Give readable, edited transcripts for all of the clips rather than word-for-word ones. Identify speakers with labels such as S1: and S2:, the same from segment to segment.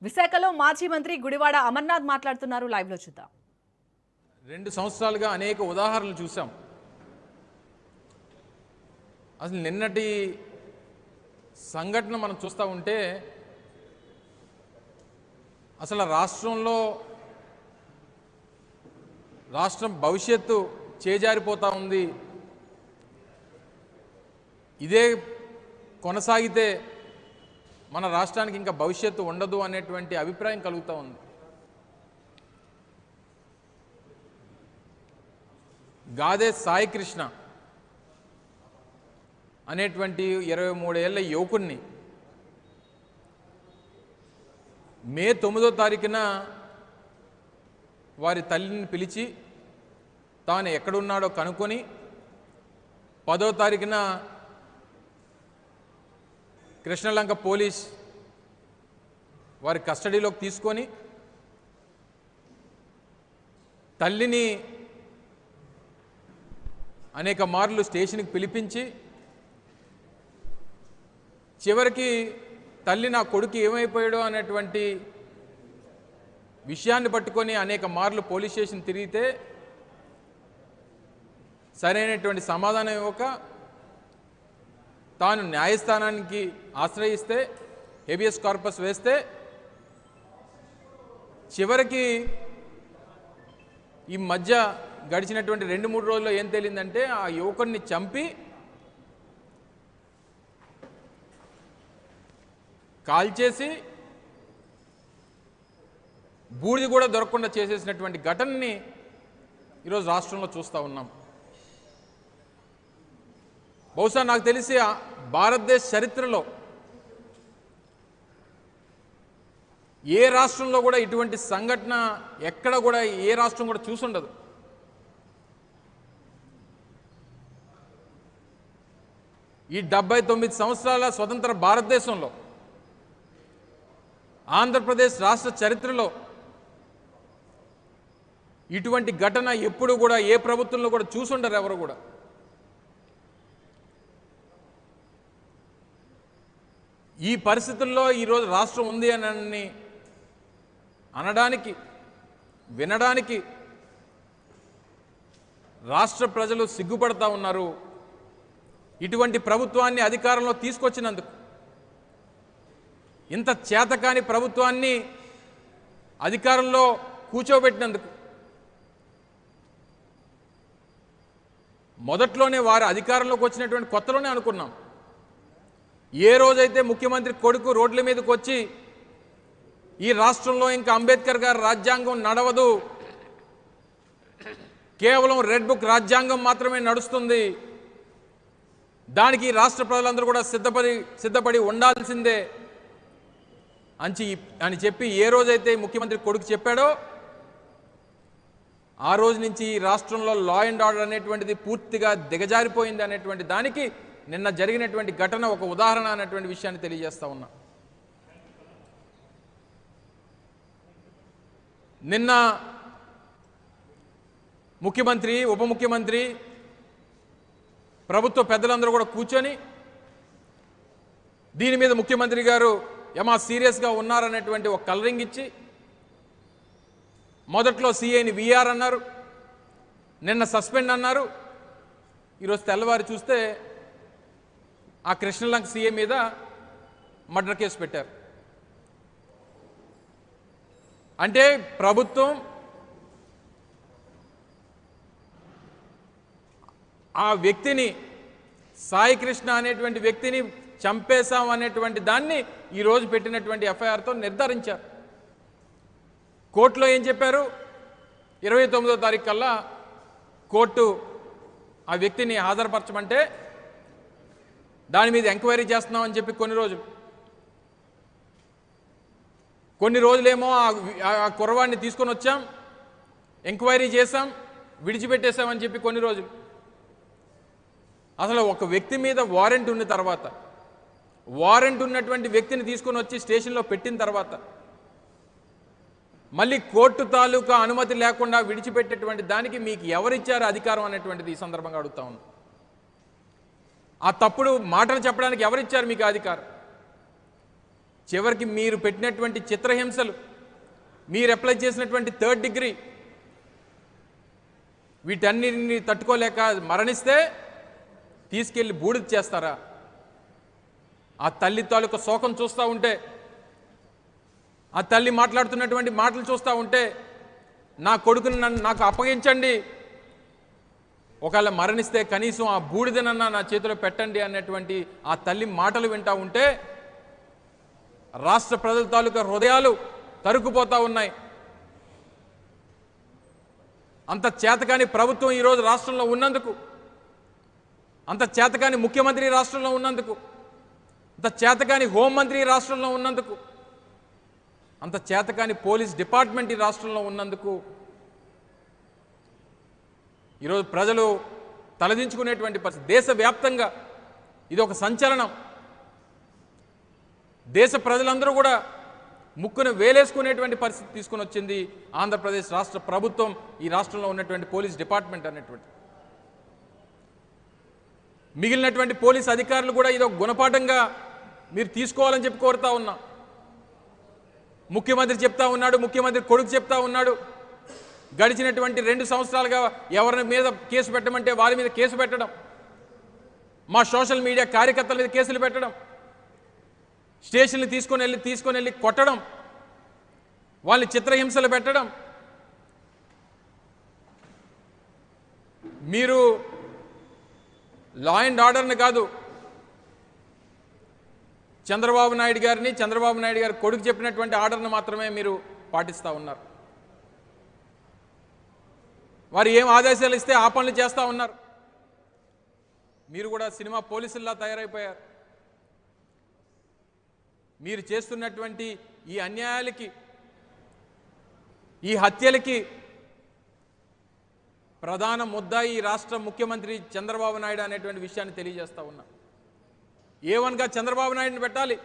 S1: విశాఖలో మాజీ మంత్రి గుడివాడ అమర్నాథ్ మాట్లాడుతున్నారు. లైవ్ లో చూద్దాం.
S2: 2 సంవత్సరాలుగా అనేక ఉదాహరణలు చూసాం. అసలు నిన్నటి సంఘటన మనం చూస్తూ ఉంటే అసలు రాష్ట్రం భవిష్యత్తు చేజారిపోతూ ఉంది. ఇదే కొనసాగితే మన రాష్ట్రానికి ఇంకా భవిష్యత్తు ఉండదు అనేటువంటి అభిప్రాయం కలుగుతూ ఉంది. గాదే సాయి కృష్ణ అనేటువంటి 23 ఏళ్ల యువకుడిని మే 9వ తారీఖున వారి తల్లిని పిలిచి తాను ఎక్కడున్నాడో కనుక్కొని 10వ తారీఖున కృష్ణలంక పోలీస్ వారి కస్టడీలోకి తీసుకొని తల్లిని అనేక మార్లు స్టేషన్కి పిలిపించి చివరికి తల్లి నా కొడుకు ఏమైపోయాడో అనేటువంటి విషయాన్ని పట్టుకొని అనేక మార్లు పోలీస్ స్టేషన్ తిరిగితే సరైనటువంటి సమాధానం ఇవ్వక తాను న్యాయస్థానానికి ఆశ్రయిస్తే హేబియస్ కార్పస్ వేస్తే చివరికి ఈ మధ్య గడిచినటువంటి 2-3 రోజుల్లో ఏం తేలిందంటే ఆ యువకుడిని చంపి కాల్చేసి బూడిది కూడా దొరకకుండా చేసేసినటువంటి ఘటనని ఈరోజు రాష్ట్రంలో చూస్తూ ఉన్నాం. బహుశా నాకు తెలిసి భారతదేశ చరిత్రలో ఏ రాష్ట్రంలో కూడా ఇటువంటి సంఘటన ఎక్కడ కూడా ఏ రాష్ట్రం కూడా చూసుండదు. ఈ 79 సంవత్సరాల స్వతంత్ర భారతదేశంలో ఆంధ్రప్రదేశ్ రాష్ట్ర చరిత్రలో ఇటువంటి ఘటన ఎప్పుడు కూడా ఏ ప్రభుత్వంలో కూడా చూసుండరు ఎవరు కూడా. ఈ పరిస్థితుల్లో ఈరోజు రాష్ట్రం ఉంది అని అనడానికి వినడానికి రాష్ట్ర ప్రజలు సిగ్గుపడతా ఉన్నారు. ఇటువంటి ప్రభుత్వాన్ని అధికారంలో తీసుకొచ్చినందుకు, ఇంత చేతకాని ప్రభుత్వాన్ని అధికారంలో కూర్చోబెట్టినందుకు, మొదట్లోనే వారు అధికారంలోకి వచ్చినటువంటి కొత్తలోనే అనుకున్నాం, ఏ రోజైతే ముఖ్యమంత్రి కొడుకు రోడ్ల మీదకి వచ్చి ఈ రాష్ట్రంలో ఇంకా అంబేద్కర్ గారి రాజ్యాంగం నడవదు, కేవలం రెడ్ బుక్ రాజ్యాంగం మాత్రమే నడుస్తుంది, దానికి రాష్ట్ర ప్రజలందరూ కూడా సిద్ధపడి ఉండాల్సిందే అని చెప్పి ఏ రోజైతే ముఖ్యమంత్రి కొడుకు చెప్పాడో ఆ రోజు నుంచి ఈ రాష్ట్రంలో లా అండ్ ఆర్డర్ అనేటువంటిది పూర్తిగా దిగజారిపోయింది అనేటువంటి దానికి నిన్న జరిగినటువంటి ఘటన ఒక ఉదాహరణ అనేటువంటి విషయాన్ని తెలియజేస్తా ఉన్నా. నిన్న ముఖ్యమంత్రి, ఉప ముఖ్యమంత్రి, ప్రభుత్వ పెద్దలందరూ కూడా కూర్చొని దీని మీద ముఖ్యమంత్రి గారు ఏమా సీరియస్గా ఉన్నారనేటువంటి ఒక కలరింగ్ ఇచ్చి మొదట్లో సీఐని విఆర్ అన్నారు, నిన్న సస్పెండ్ అన్నారు, ఈరోజు తెల్లవారి చూస్తే ఆ కృష్ణలంక సీఏ మీద మర్డర్ కేసు పెట్టారు. అంటే ప్రభుత్వం ఆ వ్యక్తిని, సాయి కృష్ణ అనేటువంటి వ్యక్తిని చంపేశాం అనేటువంటి దాన్ని ఈరోజు పెట్టినటువంటి ఎఫ్ఐఆర్తో నిర్ధారించారు. కోర్టులో ఏం చెప్పారు? 29వ తారీఖు కల్లా కోర్టు ఆ వ్యక్తిని హాజరుపరచమంటే దాని మీద ఎంక్వైరీ చేస్తున్నామని చెప్పి కొన్ని రోజులేమో ఆ కుర్రవాడిని తీసుకొని వచ్చాం, ఎంక్వైరీ చేశాం, విడిచిపెట్టేశామని చెప్పి కొన్ని రోజులు. అసలు ఒక వ్యక్తి మీద వారెంట్ ఉన్న తర్వాత, వారెంట్ ఉన్నటువంటి వ్యక్తిని తీసుకొని వచ్చి స్టేషన్లో పెట్టిన తర్వాత మళ్ళీ కోర్టు తాలూకా అనుమతి లేకుండా విడిచిపెట్టేటువంటి దానికి మీకు ఎవరిచ్చారు అధికారం అనేటువంటిది ఈ సందర్భంగా అడుగుతా ఉన్నాను. ఆ తప్పుడు మాటలు చెప్పడానికి ఎవరిచ్చారు మీకు అధికారం? చివరికి మీరు పెట్టినటువంటి చిత్రహింసలు, మీరు అప్లై చేసినటువంటి 3rd డిగ్రీ, వీటన్నిటిని తట్టుకోలేక మరణిస్తే తీసుకెళ్ళి బూడిద చేస్తారా? ఆ తల్లి తాలూకు శోకం చూస్తూ ఉంటే, ఆ తల్లి మాట్లాడుతున్నటువంటి మాటలు చూస్తూ ఉంటే, నా కొడుకుని నాకు అప్పగించండి, ఒకవేళ మరణిస్తే కనీసం ఆ బూడిదనన్నా నా చేతిలో పెట్టండి అన్నటువంటి ఆ తల్లి మాటలు వింటూ ఉంటే రాష్ట్ర ప్రజల తాలూకా హృదయాలు తరుక్కుపోతూ ఉన్నాయి. అంత చేతకాని ప్రభుత్వం ఈరోజు రాష్ట్రంలో ఉన్నందుకు, అంత చేతకాని ముఖ్యమంత్రి రాష్ట్రంలో ఉన్నందుకు, అంత చేతకాని హోంమంత్రి రాష్ట్రంలో ఉన్నందుకు, అంత చేతకాని పోలీస్ డిపార్ట్మెంట్ ఈ రాష్ట్రంలో ఉన్నందుకు ఈరోజు ప్రజలు తలదించుకునేటువంటి పరిస్థితి. దేశవ్యాప్తంగా ఇది ఒక సంచలనం. దేశ ప్రజలందరూ కూడా ముక్కును వేలేసుకునేటువంటి పరిస్థితి తీసుకుని వచ్చింది ఆంధ్రప్రదేశ్ రాష్ట్ర ప్రభుత్వం, ఈ రాష్ట్రంలో ఉన్నటువంటి పోలీస్ డిపార్ట్మెంట్ అనేటువంటి. మిగిలినటువంటి పోలీస్ అధికారులు కూడా ఇది ఒక గుణపాఠంగా మీరు తీసుకోవాలని చెప్పి కోరుతా ఉన్నా. ముఖ్యమంత్రి చెప్తా ఉన్నాడు, ముఖ్యమంత్రి కొడుకు చెప్తా ఉన్నాడు, గడిచినటువంటి 2 సంవత్సరాలుగా ఎవరి మీద కేసు పెట్టమంటే వారి మీద కేసు పెట్టడం, మా సోషల్ మీడియా కార్యకర్తల మీద కేసులు పెట్టడం, స్టేషన్లు తీసుకొని వెళ్ళి కొట్టడం, వాళ్ళని చిత్రహింసలు పెట్టడం. మీరు లా అండ్ ఆర్డర్ని కాదు, చంద్రబాబు నాయుడు గారి కొడుకు చెప్పినటువంటి ఆర్డర్ను మాత్రమే మీరు పాటిస్తూ ఉన్నారు. వారు ఏం ఆదేశాలు ఇస్తే ఆ పనులు చేస్తూ ఉన్నారు. మీరు కూడా సినిమా పోలీసుల్లా తయారైపోయారు. మీరు చేస్తున్నటువంటి ఈ అన్యాయాలకి, ఈ హత్యలకి ప్రధాన ముద్దాయి ఈ రాష్ట్ర ముఖ్యమంత్రి చంద్రబాబు నాయుడు అనేటువంటి విషయాన్ని తెలియజేస్తా ఉన్నా. A1గా చంద్రబాబు నాయుడుని పెట్టాలి,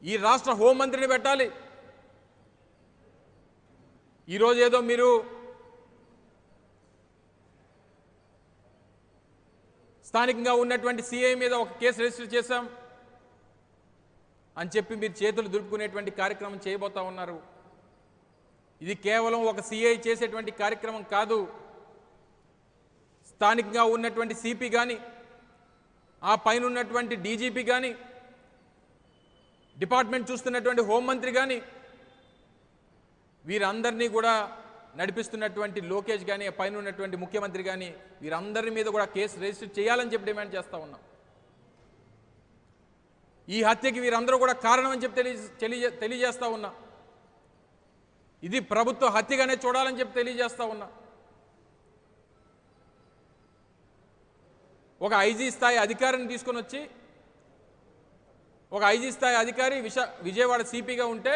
S2: ఈ రాష్ట్ర హోంమంత్రిని పెట్టాలి. ఈరోజు ఏదో మీరు స్థానికంగా ఉన్నటువంటి సిఐ మీద ఒక కేసు రిజిస్టర్ చేశాం అని చెప్పి మీరు చేతులు దులుపుకునేటువంటి కార్యక్రమం చేయబోతా ఉన్నారు. ఇది కేవలం ఒక సిఐ చేసేటువంటి కార్యక్రమం కాదు. స్థానికంగా ఉన్నటువంటి సిపి కానీ, ఆ పైన ఉన్నటువంటి డీజీపీ కానీ, డిపార్ట్మెంట్ చూస్తున్నటువంటి హోంమంత్రి కానీ, వీరందరినీ కూడా నడిపిస్తున్నటువంటి లోకేష్ కానీ, పైన ఉన్నటువంటి ముఖ్యమంత్రి కానీ, వీరందరి మీద కూడా కేసు రిజిస్టర్ చేయాలని చెప్పి డిమాండ్ చేస్తూ ఉన్నాం. ఈ హత్యకి వీరందరూ కూడా కారణం అని చెప్పి తెలియజేస్తూ ఉన్నా. ఇది ప్రభుత్వ హత్యగానే చూడాలని చెప్పి తెలియజేస్తూ ఉన్నా. ఒక ఐజీ స్థాయి అధికారిని తీసుకొని వచ్చి, ఒక ఐజీ స్థాయి అధికారి విజయవాడ సిపిగా ఉంటే